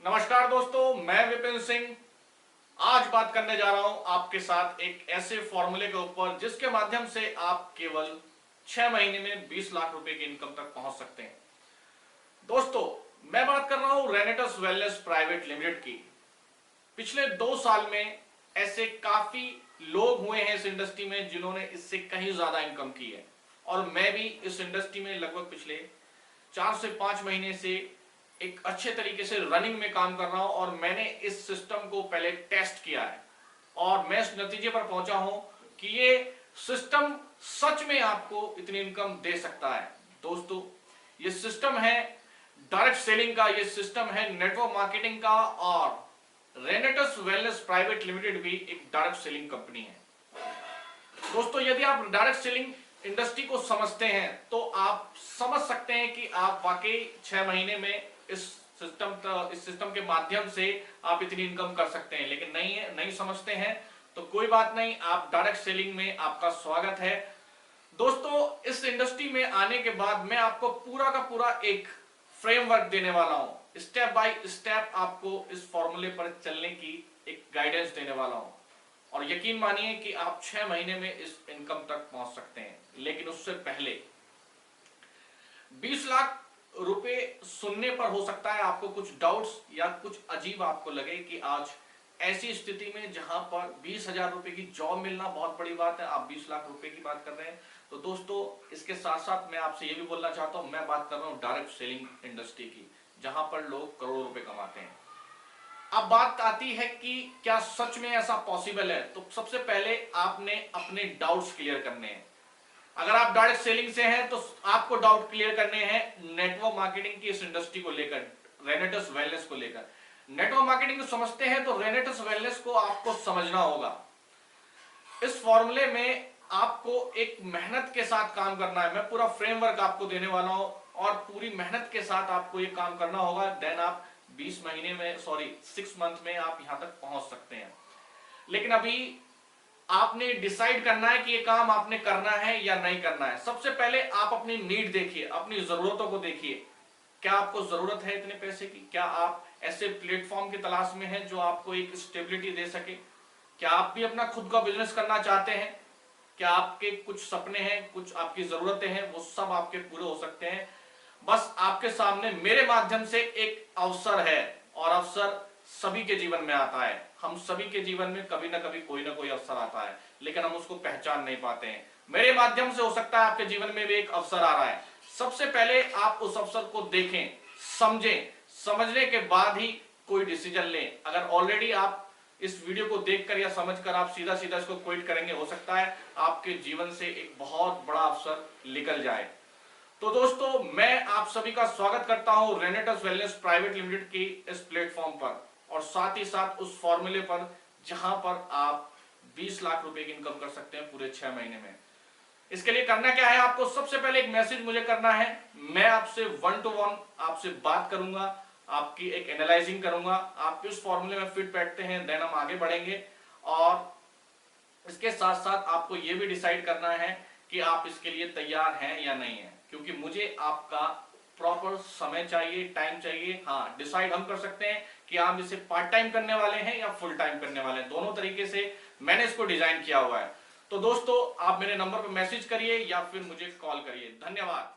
नमस्कार दोस्तों, मैं विपिन सिंह आज बात करने जा रहा हूं आपके साथ एक ऐसे फॉर्मूले के ऊपर जिसके माध्यम से आप केवल 6 महीने में 20 लाख रुपए की इनकम तक पहुंच सकते हैं। दोस्तों, मैं बात कर रहा हूं रेनेटस वेलनेस प्राइवेट लिमिटेड की। पिछले 2 साल में ऐसे काफी लोग हुए हैं इस इंडस्ट्री में जिन्होंने इससे कहीं ज्यादा इनकम की है, और मैं भी इस इंडस्ट्री में लगभग पिछले 4 से 5 महीने से एक अच्छे तरीके से रनिंग में काम कर रहा हूं, और मैंने इस सिस्टम को पहले टेस्ट किया है और मैं इस नतीजे पर पहुंचा हूं कि ये सिस्टम सच में आपको इतनी इनकम दे सकता है। दोस्तों, ये सिस्टम है डायरेक्ट सेलिंग का, ये सिस्टम है नेटवर्क मार्केटिंग का, और रेनेटस वेलनेस प्राइवेट लिमिटेड भी एक डायरेक्ट सेलिंग कंपनी है। दोस्तों, यदि आप डायरेक्ट सेलिंग इंडस्ट्री को समझते हैं तो आप समझ सकते हैं कि आप वाकई 6 महीने में इस सिस्टम के माध्यम से आप इतनी इनकम कर सकते हैं। लेकिन नहीं समझते हैं तो कोई बात नहीं, आप डायरेक्ट सेलिंग में आपका स्वागत है। दोस्तों, इस इंडस्ट्री में आने के बाद मैं आपको पूरा का पूरा एक फ्रेमवर्क देने वाला हूं, स्टेप बाय स्टेप आपको इस फॉर्मूले पर चलने की एक गाइडेंस देने वाला हूं, और यकीन मानिए कि आप 6 महीने में इस इनकम तक पहुंच सकते हैं। लेकिन उससे पहले 20 लाख रुपए सुनने पर हो सकता है आपको कुछ डाउट्स या कुछ अजीब आपको लगे कि आज ऐसी स्थिति में जहां पर 20,000 रुपए की जॉब मिलना बहुत बड़ी बात है, आप 20 लाख रुपए की बात कर रहे हैं। तो दोस्तों, इसके साथ साथ मैं आपसे ये भी बोलना चाहता हूं, मैं बात कर रहा हूं डायरेक्ट सेलिंग इंडस्ट्री की, जहां पर लोग करोड़ों रुपए कमाते हैं। अब बात आती है कि क्या सच में ऐसा पॉसिबल है। तो सबसे पहले आपने अपने डाउट्स क्लियर करने हैं। अगर आप डायरेक्ट सेलिंग से हैं तो आपको डाउट क्लियर करने हैं नेटवर्क मार्केटिंग की इस इंडस्ट्री को लेकर, रेनेटस वेलनेस को लेकर। नेटवर्क मार्केटिंग को समझते हैं तो रेनेटस वेलनेस को आपको समझना होगा। इस फॉर्मूले में आपको एक मेहनत के साथ काम करना है। मैं पूरा फ्रेमवर्क आपको देने वाला हूं और पूरी मेहनत के साथ आपको ये काम करना होगा। देन आप 6 मंथ में आप यहां तक पहुंच सकते हैं। लेकिन अभी आपने डिसाइड करना है कि ये काम आपने करना है या नहीं करना है। सबसे पहले आप अपनी नीड देखिए, अपनी जरूरतों को देखिए। क्या आपको जरूरत है इतने पैसे की? क्या आप ऐसे प्लेटफॉर्म की तलाश में हैं जो आपको एक स्टेबिलिटी दे सके? क्या आप भी अपना खुद का बिजनेस करना चाहते हैं? क्या आपके कुछ सपने हैं, कुछ आपकी जरूरतें हैं, वो सब आपके पूरे हो सकते हैं। बस आपके सामने मेरे माध्यम से एक अवसर है, और अवसर सभी के जीवन में आता है। हम सभी के जीवन में कभी ना कभी कोई ना कोई अवसर आता है, लेकिन हम उसको पहचान नहीं पाते हैं। मेरे माध्यम से हो सकता है आपके जीवन में भी एक अवसर आ रहा है। सबसे पहले आप उस अवसर को देखें, समझें, समझने के बाद ही कोई डिसीजन लें। अगर ऑलरेडी आप इस वीडियो को देखकर या समझकर आप सीधा सीधा इसको क्विट करेंगे, हो सकता है आपके जीवन से एक बहुत बड़ा अवसर निकल जाए। तो दोस्तों, मैं आप सभी का स्वागत करता हूं रेनेटस वेलनेस प्राइवेट लिमिटेड की इस प्लेटफॉर्म पर, और साथ ही साथ उस फॉर्मूले पर जहां पर आप 20 लाख रुपए की इनकम कर सकते हैं पूरे 6 महीने में। इसके लिए करना क्या है, आपको सबसे पहले एक मैसेज मुझे करना है। मैं आपसे 1 to 1 आपसे बात करूंगा, आपकी एक एनालाइजिंग करूंगा। आप किस फॉर्मूले में फिट बैठते हैं, देन हम आगे बढ़ेंगे। और इसके साथ साथ आपको यह भी डिसाइड करना है कि आप इसके लिए तैयार हैं या नहीं है, क्योंकि मुझे आपका प्रॉपर समय चाहिए, टाइम चाहिए। हाँ, डिसाइड हम कर सकते हैं कि आप इसे पार्ट टाइम करने वाले हैं या फुल टाइम करने वाले हैं। दोनों तरीके से मैंने इसको डिजाइन किया हुआ है। तो दोस्तों, आप मेरे नंबर पर मैसेज करिए या फिर मुझे कॉल करिए। धन्यवाद।